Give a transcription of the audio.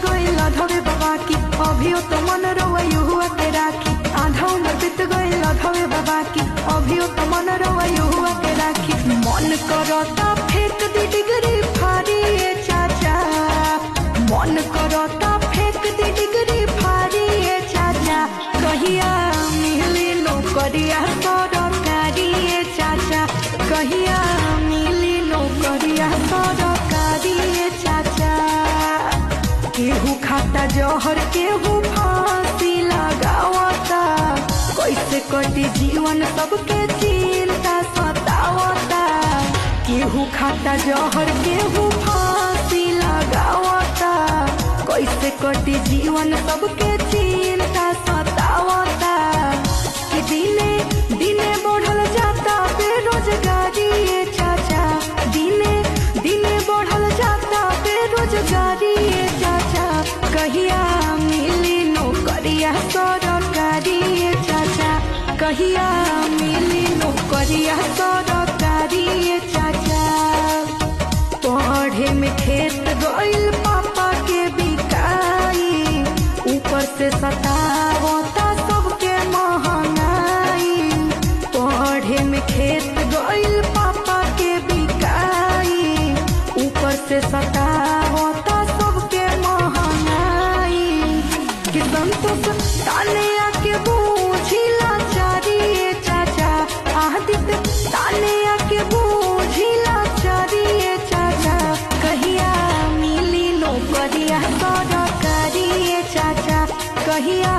गइल अधवे बाबा की अभियो तो मन रोवयु हुआ के राखी आधा उम्र बीत गइल अधवे बाबा की अभियो तो मन रोवयु हुआ के राखी मन करता फेंक दी डिग्री फाड़ी चाचा मन करता फेंक दी डिग्री फाड़ी चाचा कहिया मिली नौकरिया सरकारी चाचा कहिया मिली नौकरिया सरकारी चाचा केहू खाता जहर केहू फांसी लगावता कैसे कटी जीवन सबके चिंता सतावता केहू खाता जहर केहू फांसी लगावता कैसे कटी जीवन सबके चिंता सतावता कि दिने दिने बढ़ल जाता बेरोजगारी चाचा दिने दिने बढ़ल जाता बेरोजगारी चाचा कहिया मिली नौकरिया सरकारी चाचा कहिया मिली नौकरिया सरकारी चाचा पढ़े में खेत गइल पापा के बिकाई ऊपर से सतावता सबके महंगाई पढ़े में खेत गइल पापा के बिकाई ऊपर से सतावता सबके महंगाई कि संतोष ताने आके बूझिला चारी चाचा आदित्य ताने आके बूझिला चारी चाचा कहिया मिली नौकरिया सरकारी चाचा कहिया